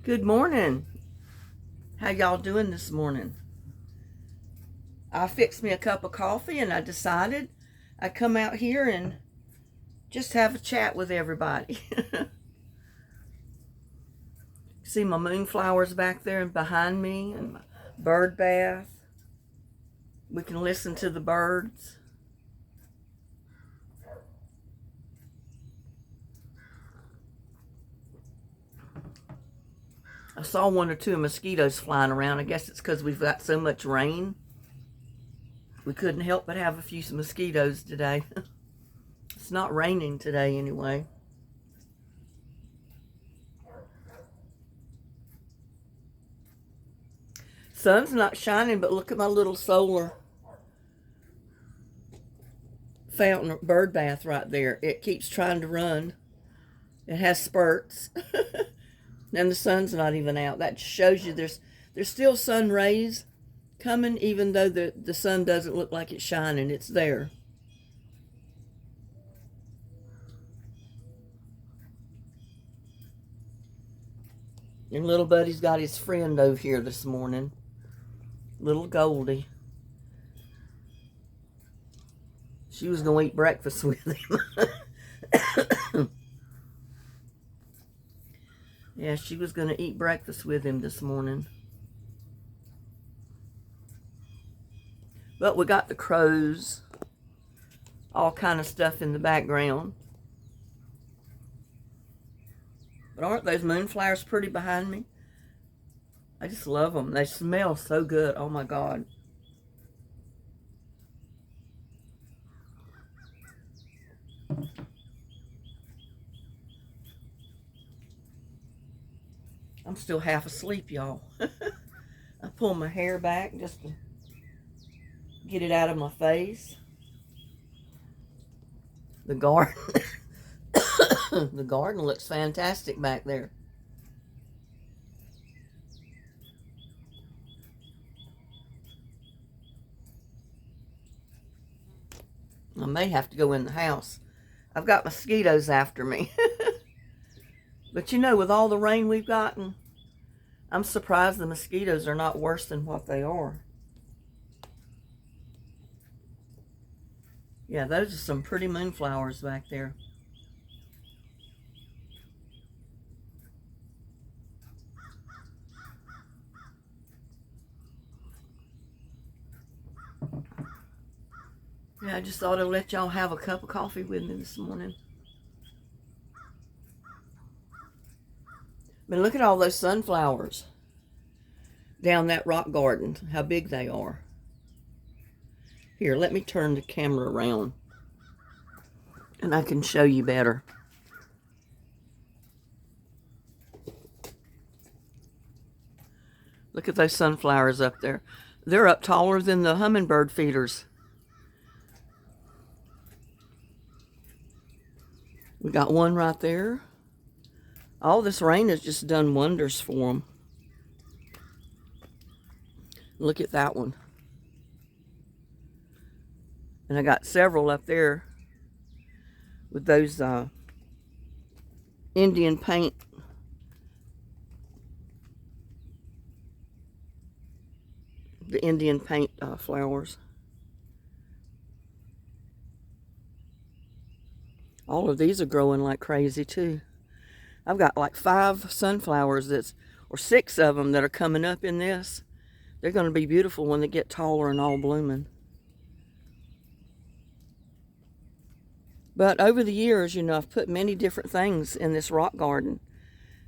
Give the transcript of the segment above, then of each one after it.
Good morning. How y'all doing this morning? I fixed me a cup of coffee and I decided I'd come out here and just have a chat with everybody. See my moonflowers back there and behind me and my bird bath. We can listen to the birds. I saw one or two mosquitoes flying around. I guess it's because we've got so much rain. We couldn't help but have a few mosquitoes today. It's not raining today anyway. Sun's not shining, but look at my little solar fountain bird bath right there. It keeps trying to run. It has spurts. And the sun's not even out. That just shows you there's still sun rays coming, even though the sun doesn't look like it's shining. It's there. And little buddy's got his friend over here this morning. Little Goldie. She was going to eat breakfast with him. Yeah, she was going to eat breakfast with him this morning. But we got the crows, all kind of stuff in the background. But aren't those moonflowers pretty behind me? I just love them. They smell so good. Oh my God. I'm still half asleep, y'all. I pull my hair back just to get it out of my face. The garden. The garden looks fantastic back there. I may have to go in the house. I've got mosquitoes after me. But you know, with all the rain we've gotten, I'm surprised the mosquitoes are not worse than what they are. Yeah, those are some pretty moonflowers back there. Yeah, I just thought I'd let y'all have a cup of coffee with me this morning. But look at all those sunflowers down that rock garden, how big they are. Here, let me turn the camera around and I can show you better. Look at those sunflowers up there. They're up taller than the hummingbird feeders. We got one right there. All this rain has just done wonders for them. Look at that one. And I got several up there with those Indian paint. The Indian paint flowers. All of these are growing like crazy too. I've got like 5 sunflowers or 6 of them that are coming up in this. They're going to be beautiful when they get taller and all blooming. But over the years, you know, I've put many different things in this rock garden.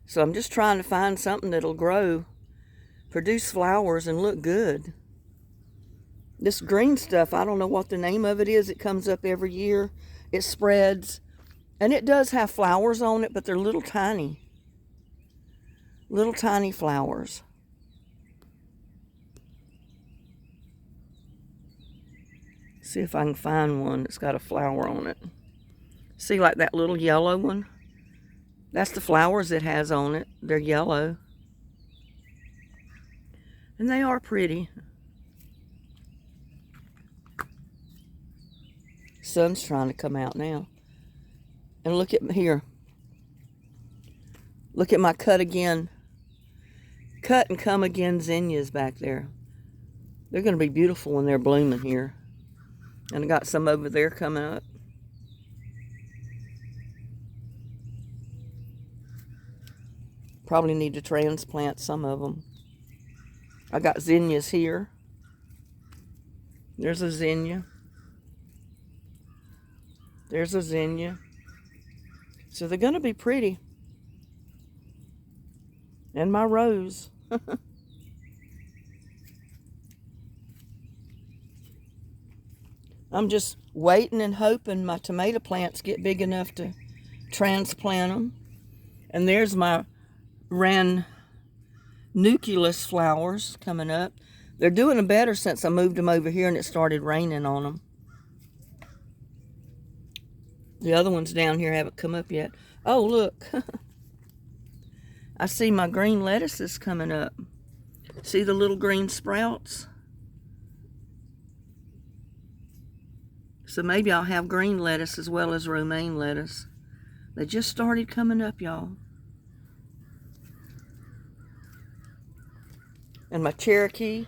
So I'm just trying to find something that'll grow, produce flowers, and look good. This green stuff, I don't know what the name of it is. It comes up every year. It spreads. And it does have flowers on it, but they're little tiny. Little tiny flowers. See if I can find one that's got a flower on it. See, like that little yellow one? That's the flowers it has on it. They're yellow. And they are pretty. Sun's trying to come out now. And look at here. Look at my cut again cut and come again zinnias back there. They're going to be beautiful when they're blooming here. And I got some over there coming up. Probably need to transplant some of them. I got zinnias here. There's a zinnia. There's a zinnia. So they're going to be pretty. And my rose. I'm just waiting and hoping my tomato plants get big enough to transplant them. And there's my ranunculus flowers coming up. They're doing better since I moved them over here and it started raining on them. The other ones down here haven't come up yet. Oh, look. I see my green lettuces coming up. See the little green sprouts? So maybe I'll have green lettuce as well as romaine lettuce. They just started coming up, y'all. And my Cherokee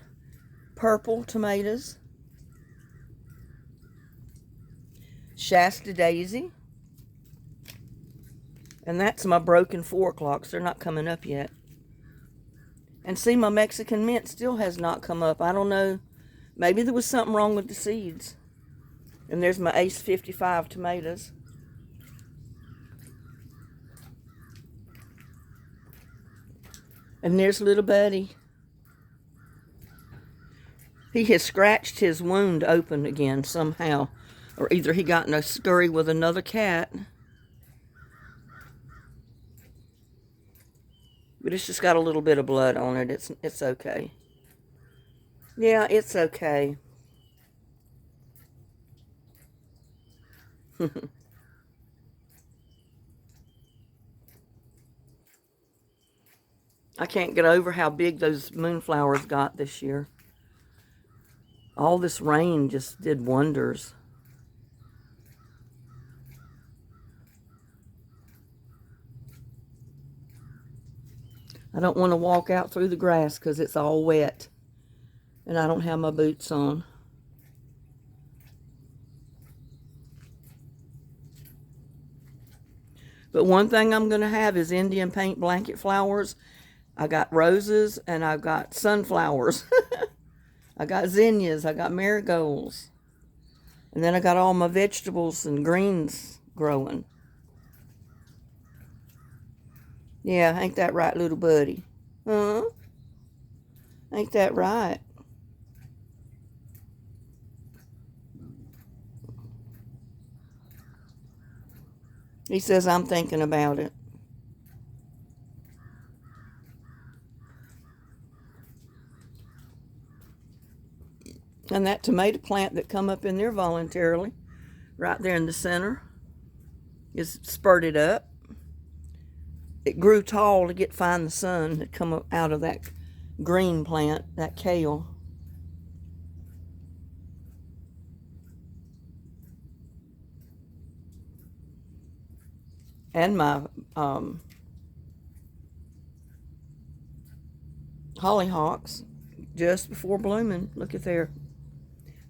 purple tomatoes. Shasta daisy. And that's my broken 4 o'clocks. They're not coming up yet. And see, my Mexican mint still has not come up. I don't know. Maybe there was something wrong with the seeds. And there's my Ace 55 tomatoes. And there's little Buddy. He has scratched his wound open again somehow. Or either he got in a scurry with another cat. But it's just got a little bit of blood on it. It's okay. Yeah, it's okay. I can't get over how big those moonflowers got this year. All this rain just did wonders. I don't want to walk out through the grass because it's all wet. And I don't have my boots on. But one thing I'm going to have is Indian paint blanket flowers. I got roses and I've got sunflowers. I got zinnias. I got marigolds. And then I got all my vegetables and greens growing. Yeah, ain't that right, little buddy? Huh? Ain't that right? He says, I'm thinking about it. And that tomato plant that come up in there voluntarily, right there in the center, is spurted up. It grew tall to find the sun that come out of that green plant, that kale. And my hollyhocks just before blooming. Look at there.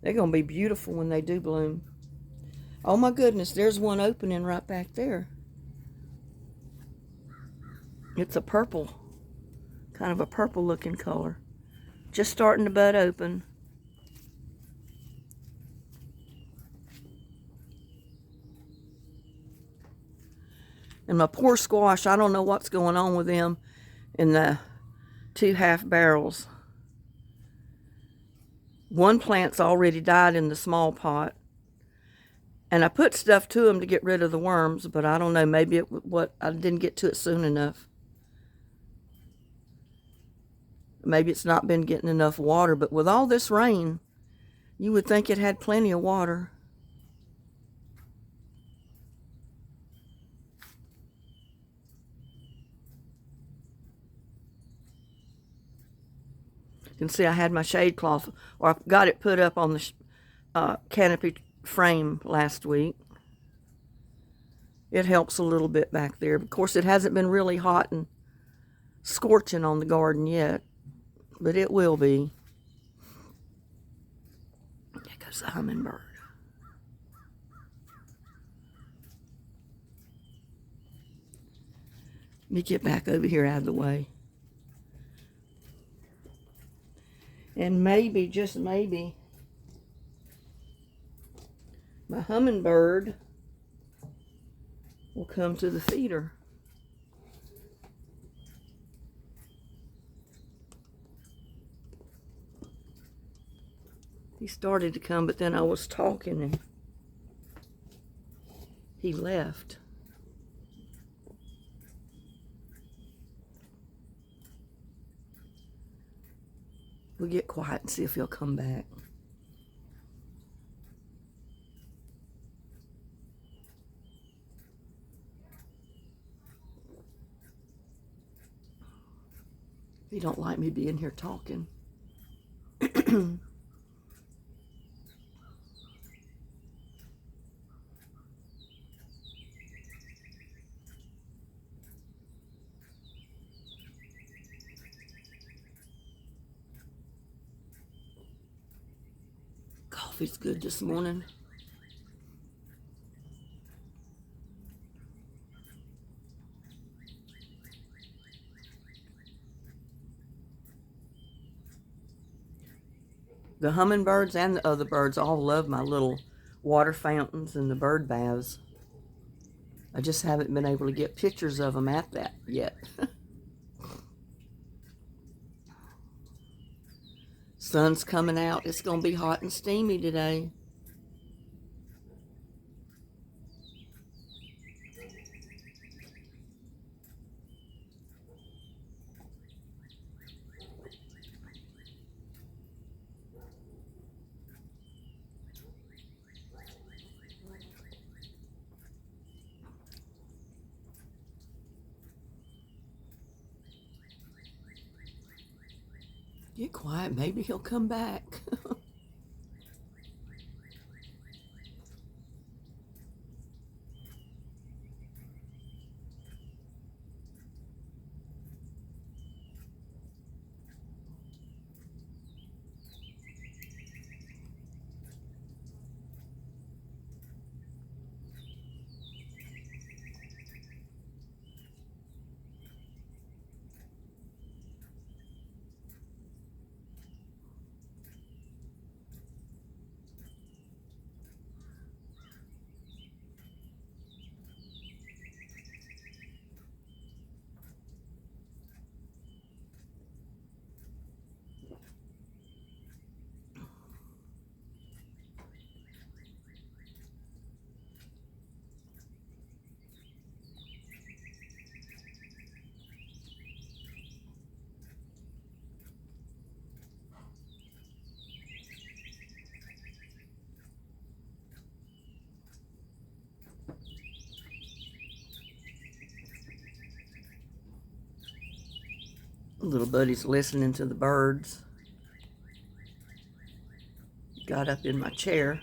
They're going to be beautiful when they do bloom. Oh my goodness, there's one opening right back there. It's a purple, kind of a purple looking color. Just starting to bud open. And my poor squash, I don't know what's going on with them in the 2 half barrels. One plant's already died in the small pot. And I put stuff to them to get rid of the worms, but I don't know, maybe I didn't get to it soon enough. Maybe it's not been getting enough water, but with all this rain, you would think it had plenty of water. You can see I had my shade cloth, or I got it put up on the canopy frame last week. It helps a little bit back there. Of course, it hasn't been really hot and scorching on the garden yet. but it will be. There goes the hummingbird. Let me get back over here out of the way. And maybe, just maybe, my hummingbird will come to the feeder. He started to come, but then I was talking and he left. We'll get quiet and see if he'll come back. He don't like me being here talking. Coffee's good this morning. The hummingbirds and the other birds all love my little water fountains and the bird baths. I just haven't been able to get pictures of them at that yet. Sun's coming out. It's going to be hot and steamy today. Get quiet. Maybe he'll come back. Little buddy's listening to the birds. Got up in my chair.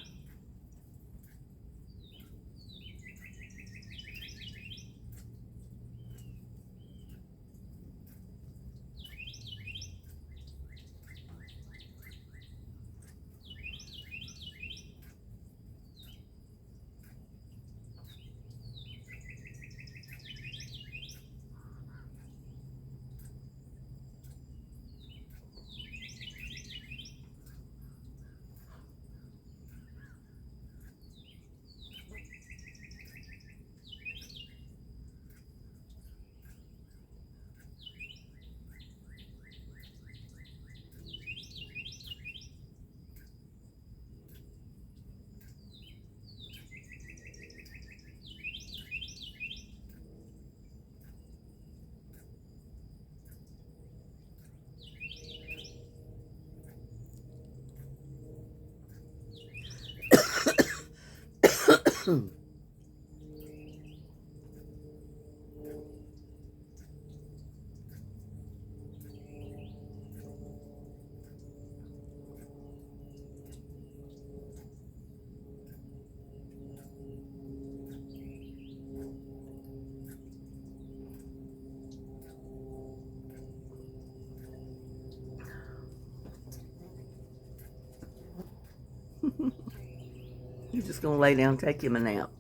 He's just going to lay down and take him a nap.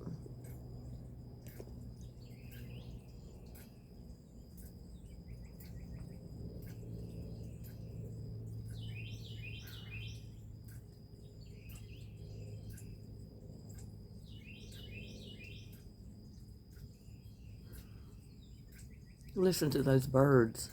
Listen to those birds.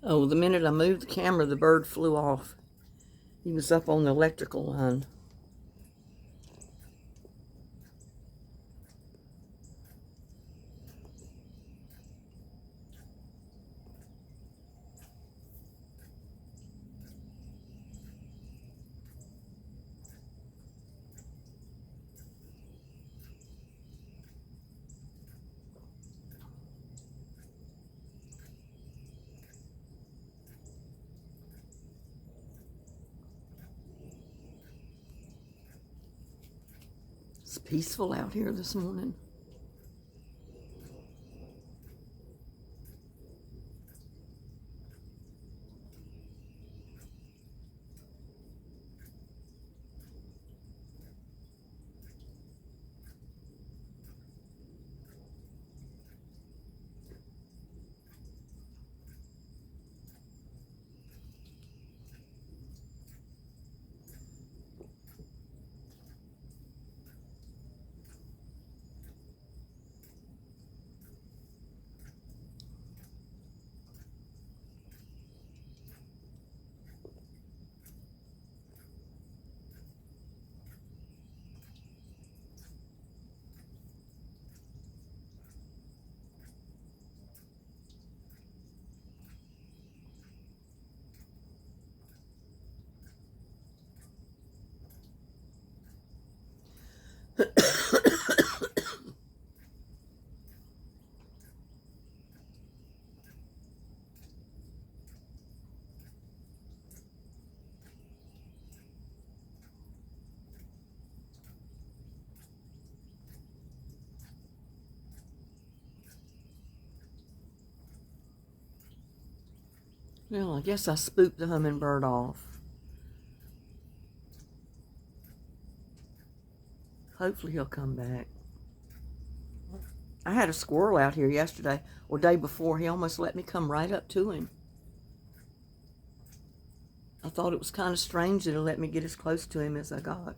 Oh, the minute I moved the camera, the bird flew off. He was up on the electrical line. It's peaceful out here this morning. Well, I guess I spooked the hummingbird off. Hopefully he'll come back. I had a squirrel out here yesterday, or day before. He almost let me come right up to him. I thought it was kind of strange that he let me get as close to him as I got.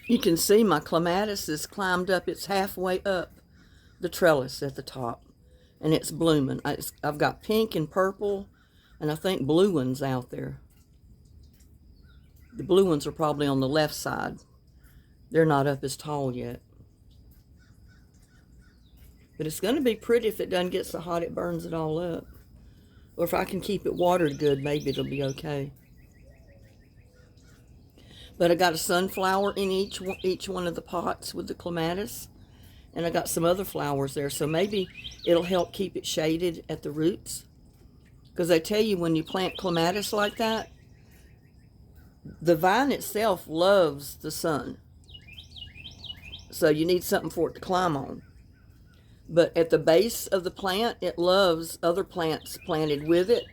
You can see my clematis has climbed up. It's halfway up the trellis at the top, and it's blooming. I've got pink and purple, and I think blue ones out there. The blue ones are probably on the left side. They're not up as tall yet. But it's going to be pretty if it doesn't get so hot it burns it all up. Or if I can keep it watered good, maybe it'll be okay. But I got a sunflower in each one of the pots with the clematis. And I got some other flowers there, so maybe it'll help keep it shaded at the roots. Because they tell you when you plant clematis like that, the vine itself loves the sun. So you need something for it to climb on. But at the base of the plant, it loves other plants planted with it.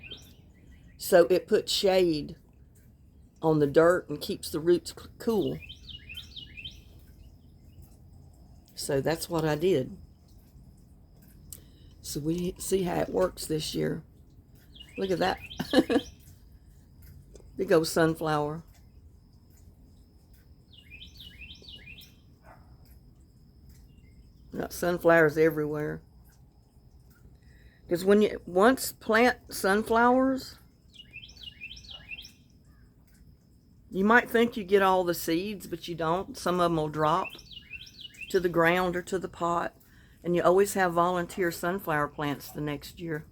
So it puts shade on the dirt and keeps the roots cool. So that's what I did. So we see how it works this year. Look at that. Big old sunflower. Got sunflowers everywhere. Because when you once plant sunflowers, you might think you get all the seeds, but you don't. Some of them will drop to the ground or to the pot. And you always have volunteer sunflower plants the next year.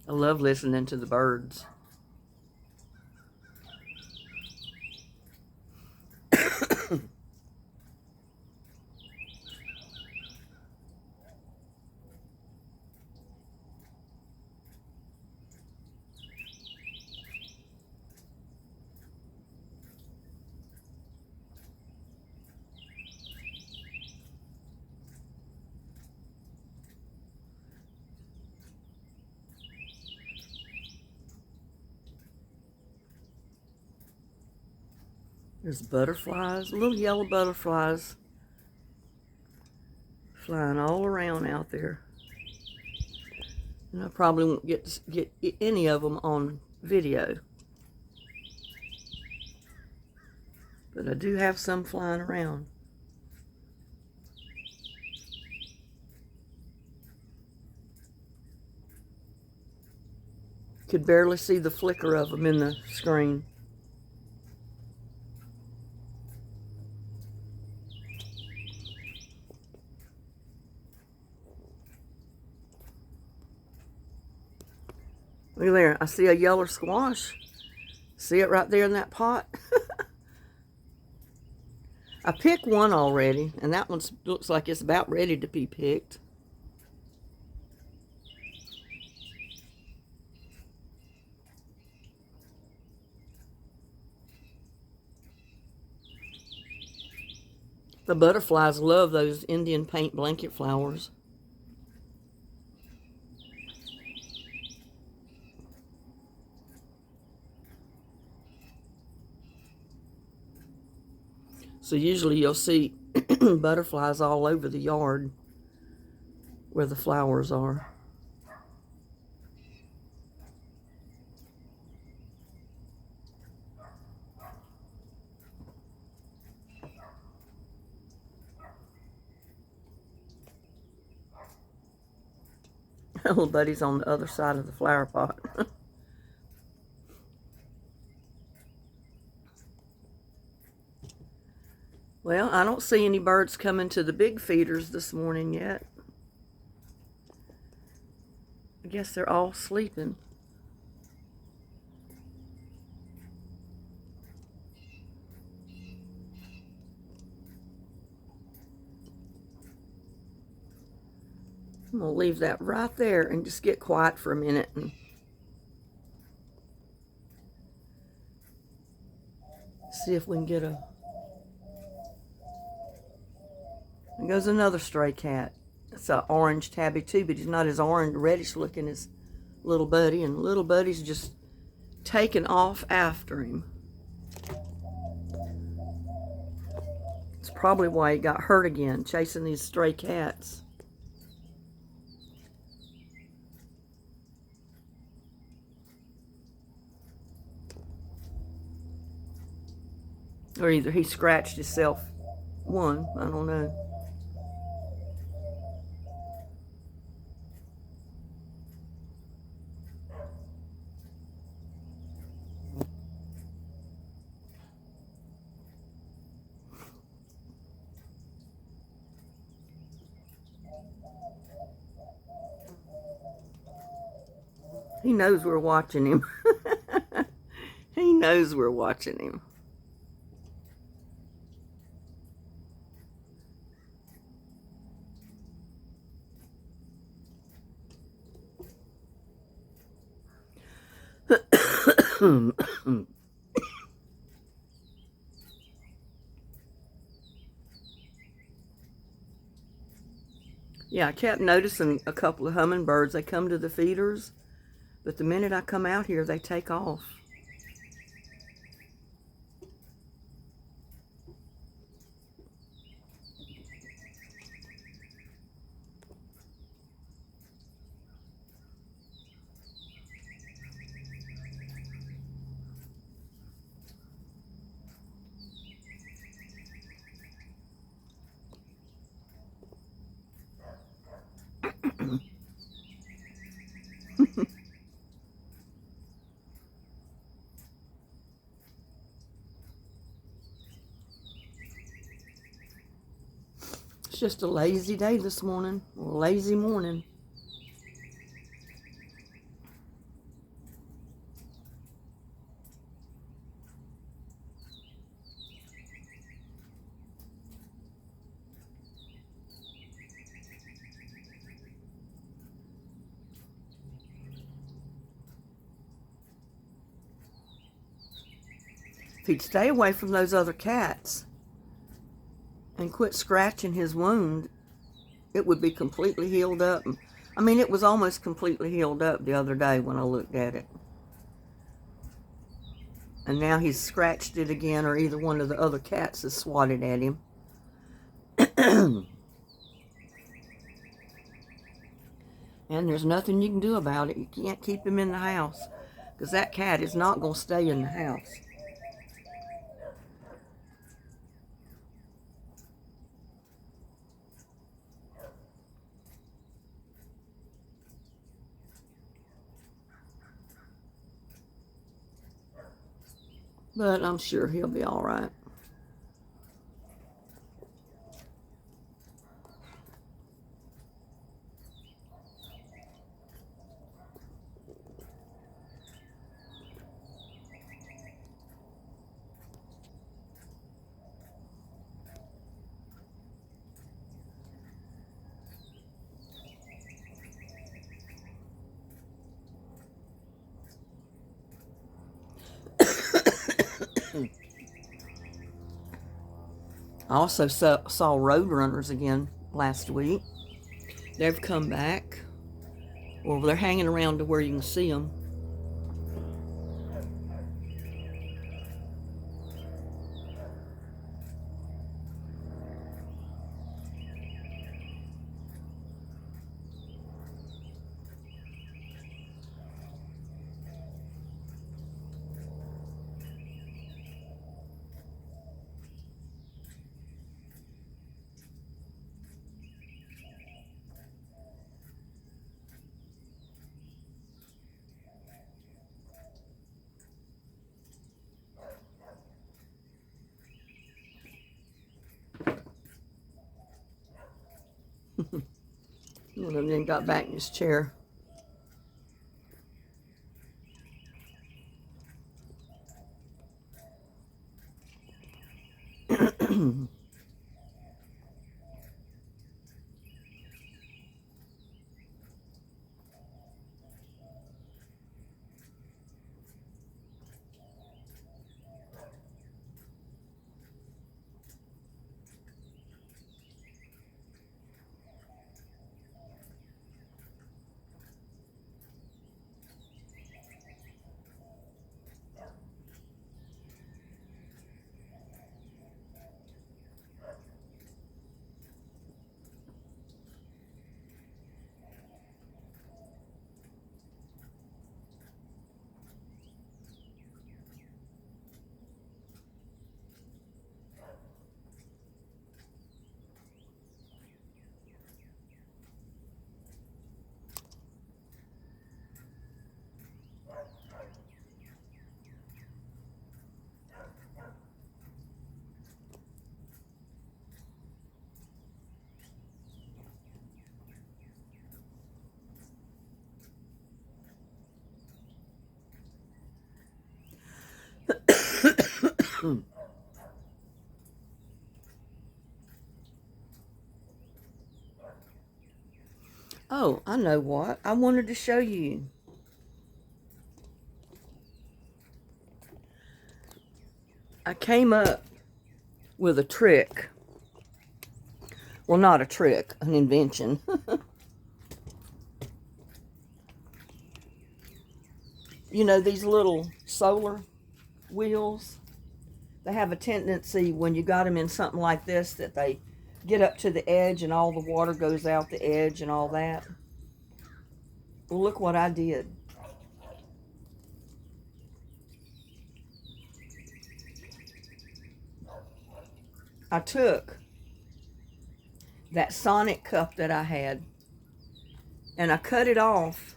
I love listening to the birds. There's butterflies, little yellow butterflies flying all around out there. And I probably won't get any of them on video. But I do have some flying around. Could barely see the flicker of them in the screen. Look there, I see a yellow squash. See it right there in that pot? I picked one already, and that one looks like it's about ready to be picked. The butterflies love those Indian paint blanket flowers. So usually you'll see butterflies all over the yard where the flowers are. Little buddy's on the other side of the flower pot. Well, I don't see any birds coming to the big feeders this morning yet. I guess they're all sleeping. I'm going to leave that right there and just get quiet for a minute. And see if we can get a... There goes another stray cat. It's an orange tabby too, but he's not as orange, reddish looking as little buddy. And little buddy's just taking off after him. It's probably why he got hurt again, chasing these stray cats. Or either he scratched himself one, I don't know. He knows we're watching him. He knows we're watching him. Yeah, I kept noticing a couple of hummingbirds. They come to the feeders, but the minute I come out here, they take off. It's just a lazy day this morning, or a lazy morning. If he'd stay away from those other cats and quit scratching his wound, it would be completely healed up. I mean, it was almost completely healed up the other day when I looked at it. And now he's scratched it again, or either one of the other cats has swatted at him. And there's nothing you can do about it. You can't keep him in the house, because that cat is not going to stay in the house. But I'm sure he'll be all right. I also saw roadrunners again last week. They've come back, or they're hanging around to where you can see them. One of them got back in his chair. Oh, I know what. I wanted to show you. I came up with a trick. Well, not a trick, an invention. You know, these little solar wheels, they have a tendency when you got them in something like this that they get up to the edge and all the water goes out the edge and all that. Well, look what I did. I took that Sonic cup that I had and I cut it off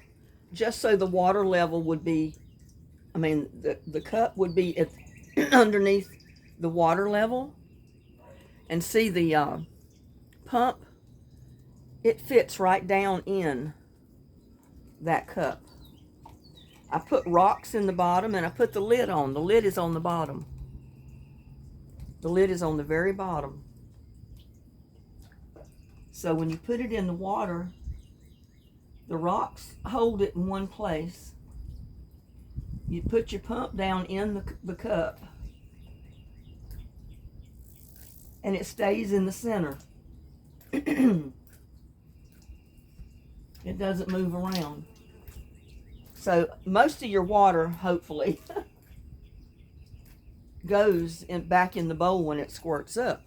just so the water level would be, the cup would be at, underneath the water level. And see the pump, it fits right down in that cup. I put rocks in the bottom and I put the lid on. The lid is on the bottom. The lid is on the very bottom. So when you put it in the water, the rocks hold it in one place. You put your pump down in the cup and it stays in the center. It doesn't move around. So most of your water, hopefully, goes back in the bowl when it squirts up.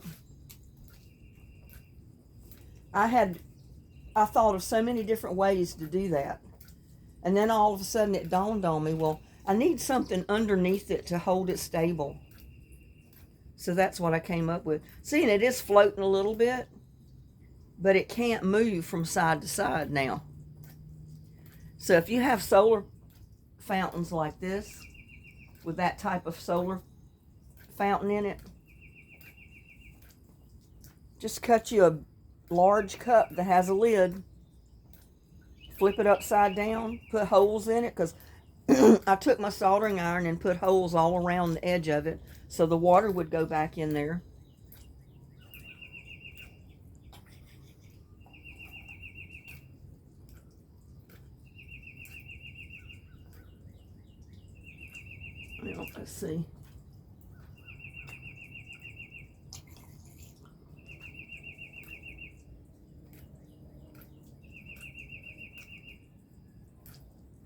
I thought of so many different ways to do that. And then all of a sudden it dawned on me, well, I need something underneath it to hold it stable. So that's what I came up with. See, and it is floating a little bit, but it can't move from side to side now. So if you have solar fountains like this, with that type of solar fountain in it, just cut you a large cup that has a lid, flip it upside down, put holes in it, because I took my soldering iron and put holes all around the edge of it so the water would go back in there. Well, let's see.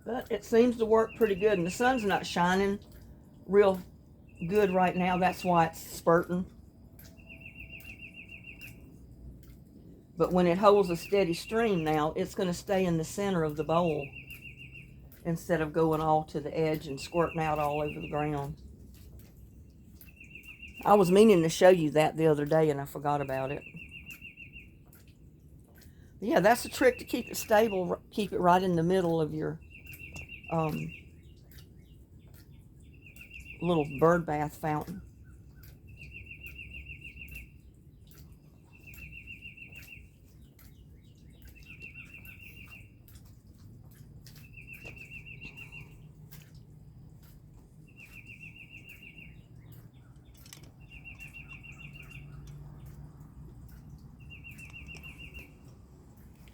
But it seems to work pretty good, and the sun's not shining real good right now. That's why it's spurting. But when it holds a steady stream now, it's going to stay in the center of the bowl instead of going all to the edge and squirting out all over the ground. I was meaning to show you that the other day and I forgot about it. But yeah, that's a trick to keep it stable. Keep it right in the middle of your little bird bath fountain.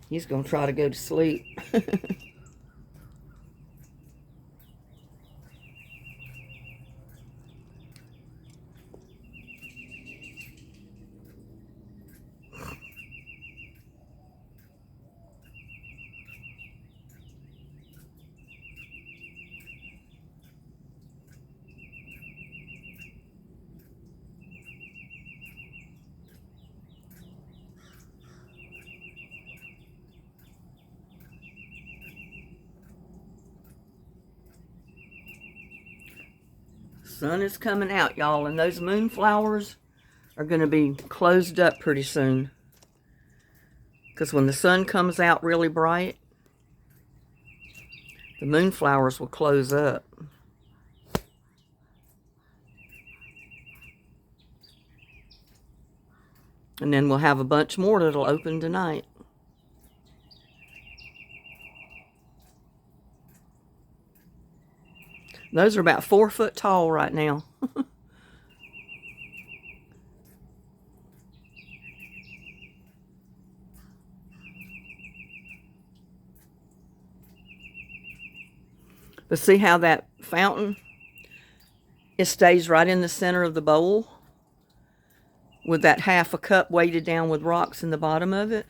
He's going to try to go to sleep. Sun is coming out, y'all, and those moonflowers are going to be closed up pretty soon. Because when the sun comes out really bright, the moonflowers will close up. And then we'll have a bunch more that'll open tonight. Those are about 4 foot tall right now. But see how that fountain, it stays right in the center of the bowl with that half a cup weighted down with rocks in the bottom of it.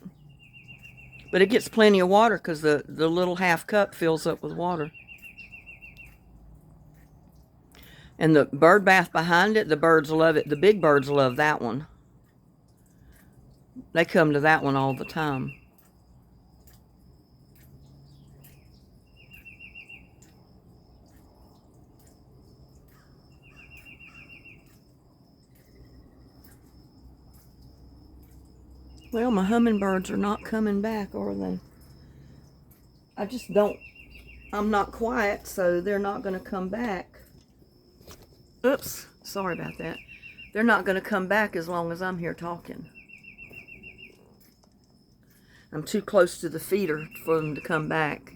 But it gets plenty of water because the little half cup fills up with water. And the bird bath behind it, the birds love it. The big birds love that one. They come to that one all the time. Well, my hummingbirds are not coming back, are they? I just don't, I'm not quiet, so they're not going to come back. Oops, sorry about that. They're not going to come back as long as I'm here talking. I'm too close to the feeder for them to come back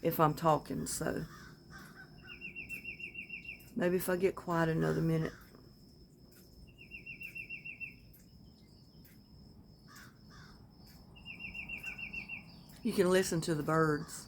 if I'm talking, so maybe if I get quiet another minute. You can listen to the birds.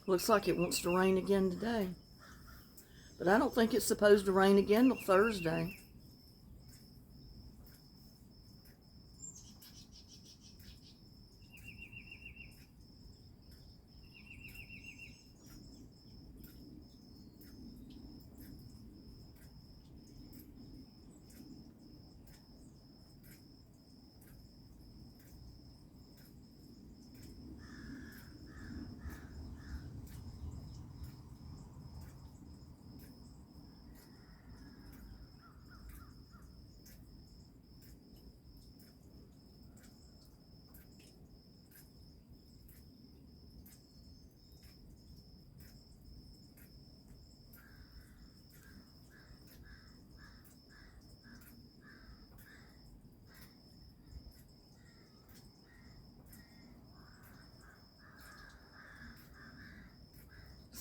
Looks like it wants to rain again today. But I don't think it's supposed to rain again till Thursday.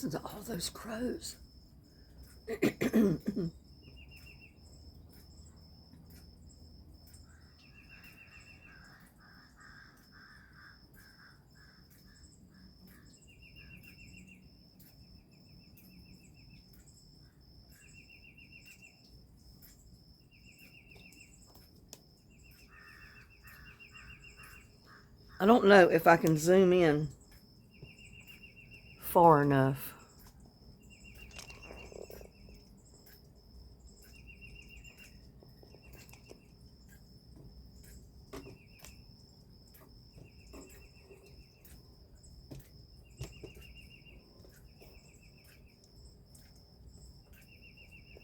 Listen to all those crows. I don't know if I can zoom in far enough.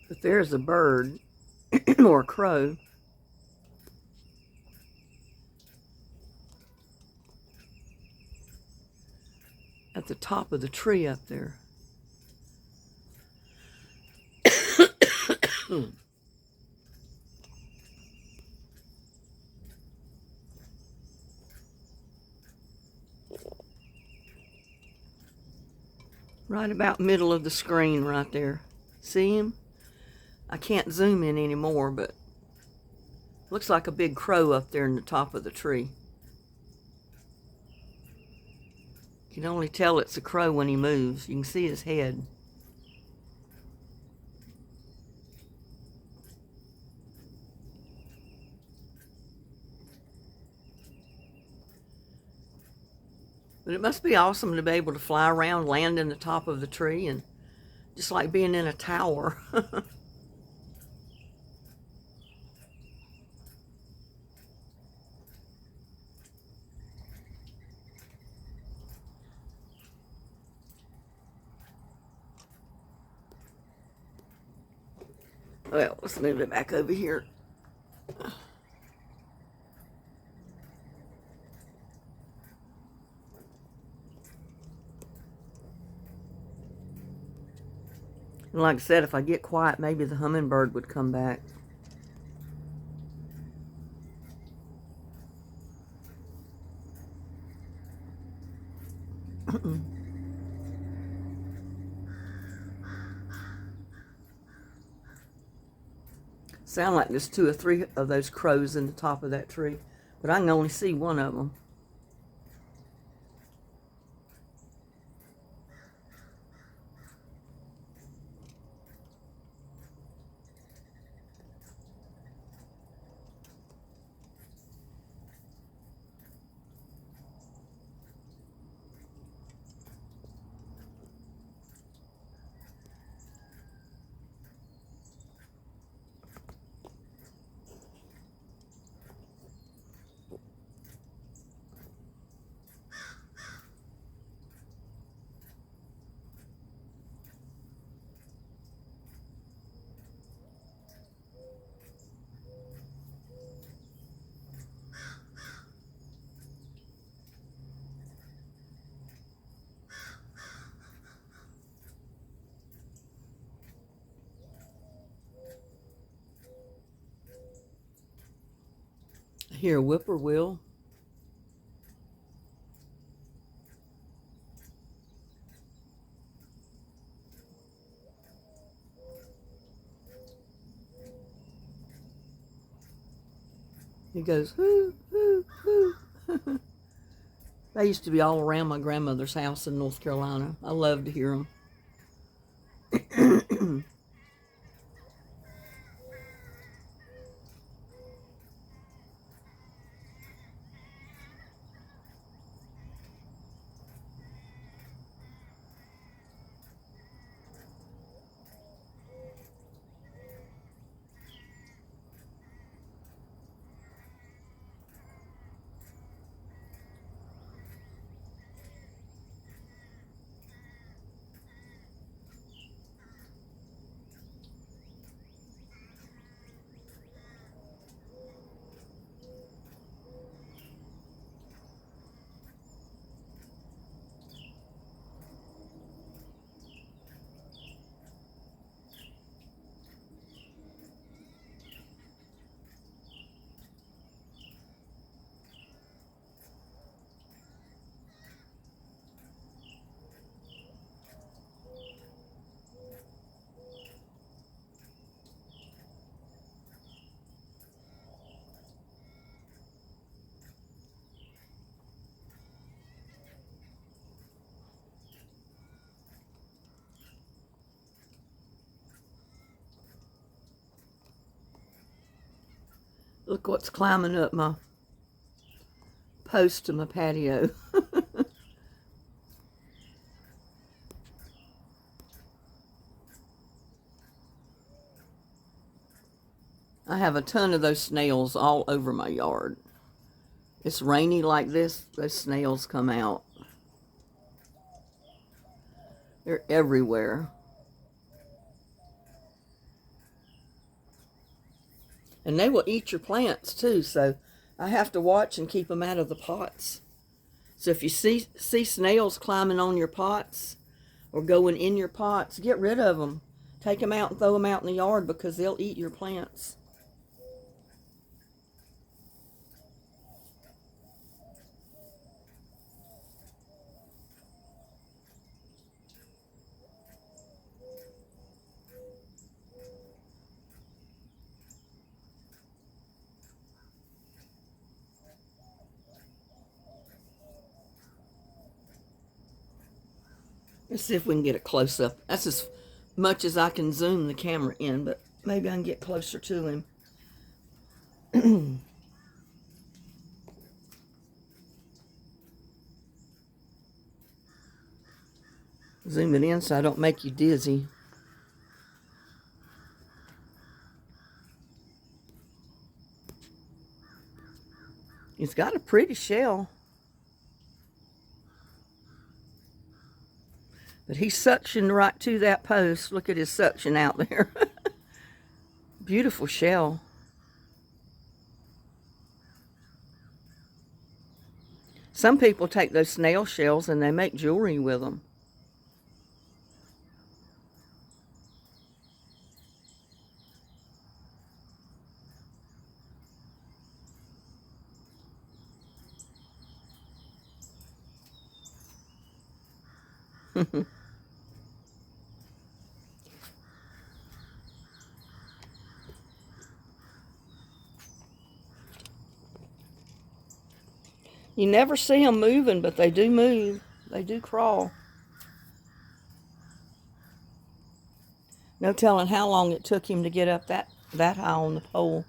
But there's a bird or a crow. At the top of the tree up there. Right about middle of the screen right there. See him? I can't zoom in anymore, but looks like a big crow up there in the top of the tree. You can only tell it's a crow when he moves. You can see his head. But it must be awesome to be able to fly around, land in the top of the tree, and just like being in a tower. Well, let's move it back over here. And like I said, if I get quiet, maybe the hummingbird would come back. Sound like there's 2 or 3 of those crows in the top of that tree, but I can only see one of them. I hear a whippoorwill. He goes, hoo, hoo, hoo. They used to be all around my grandmother's house in North Carolina. I love to hear them. Look what's climbing up my post to my patio. I have a ton of those snails all over my yard. It's rainy like this, those snails come out. They're everywhere. And they will eat your plants too, so I have to watch and keep them out of the pots. So if you see snails climbing on your pots or going in your pots, get rid of them. Take them out and throw them out in the yard because they'll eat your plants. Let's see if we can get a close-up. That's as much as I can zoom the camera in, but maybe I can get closer to him. Zoom it in so I don't make you dizzy. It's got a pretty shell. But he suctioned right to that post. Look at his suction out there. Beautiful shell. Some people take those snail shells and they make jewelry with them. You never see them moving, but they do move. They do crawl. No telling how long it took him to get up that high on the pole.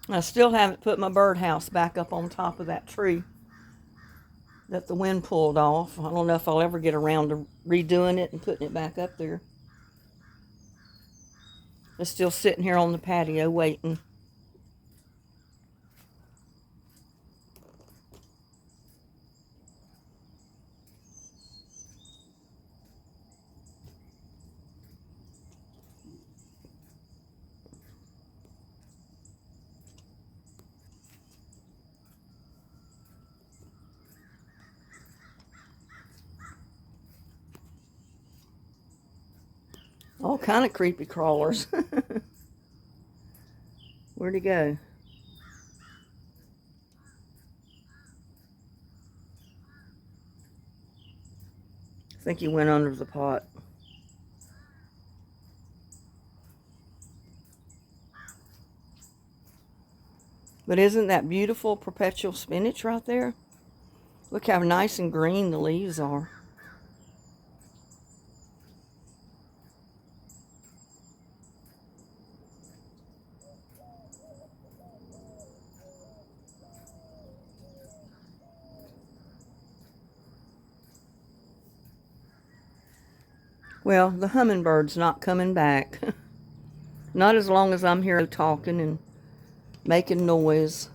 I still haven't put my birdhouse back up on top of that tree that the wind pulled off. I don't know if I'll ever get around to redoing it and putting it back up there. It's still sitting here on the patio waiting. All kind of creepy crawlers. Where'd he go? I think he went under the pot. But isn't that beautiful perpetual spinach right there? Look how nice and green the leaves are. Well, the hummingbird's not coming back. Not as long as I'm here talking and making noise.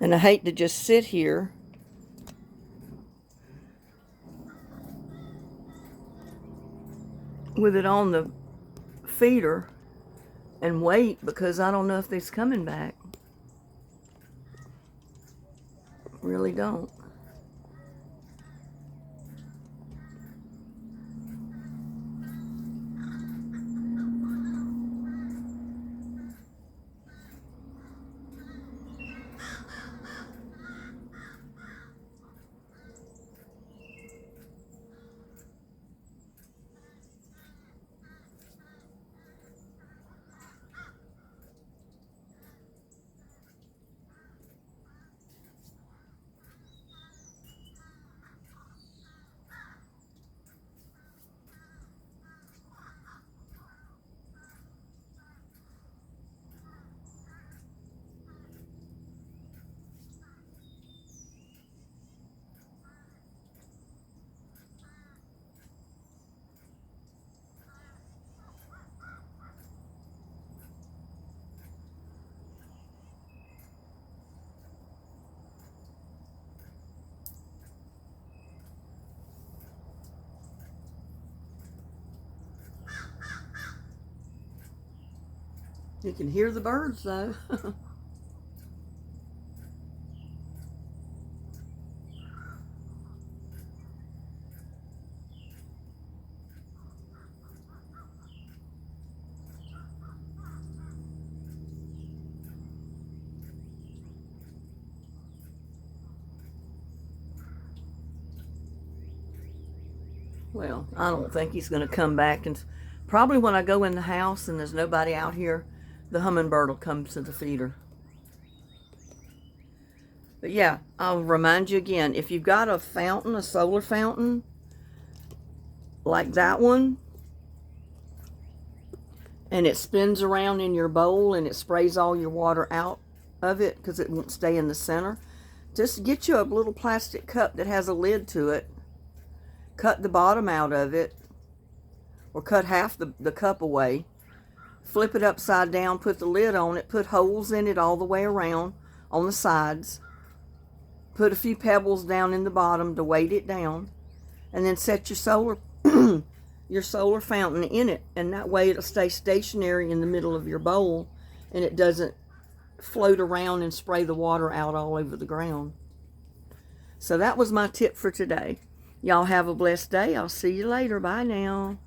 And I hate to just sit here with it on the feeder and wait, because I don't know if they're coming back. Really don't. You can hear the birds though. Well, I don't think he's going to come back. And probably when I go in the house and there's nobody out here, the hummingbird will come to the feeder. But yeah, I'll remind you again, if you've got a fountain, a solar fountain, like that one, and it spins around in your bowl and it sprays all your water out of it because it won't stay in the center, just get you a little plastic cup that has a lid to it. Cut the bottom out of it, or cut half the cup away. Flip it upside down, put the lid on it, put holes in it all the way around on the sides. Put a few pebbles down in the bottom to weight it down, and then set your solar your solar fountain in it, and that way it'll stay stationary in the middle of your bowl and it doesn't float around and spray the water out all over the ground. So that was my tip for today. Y'all have a blessed day. I'll see you later. Bye now.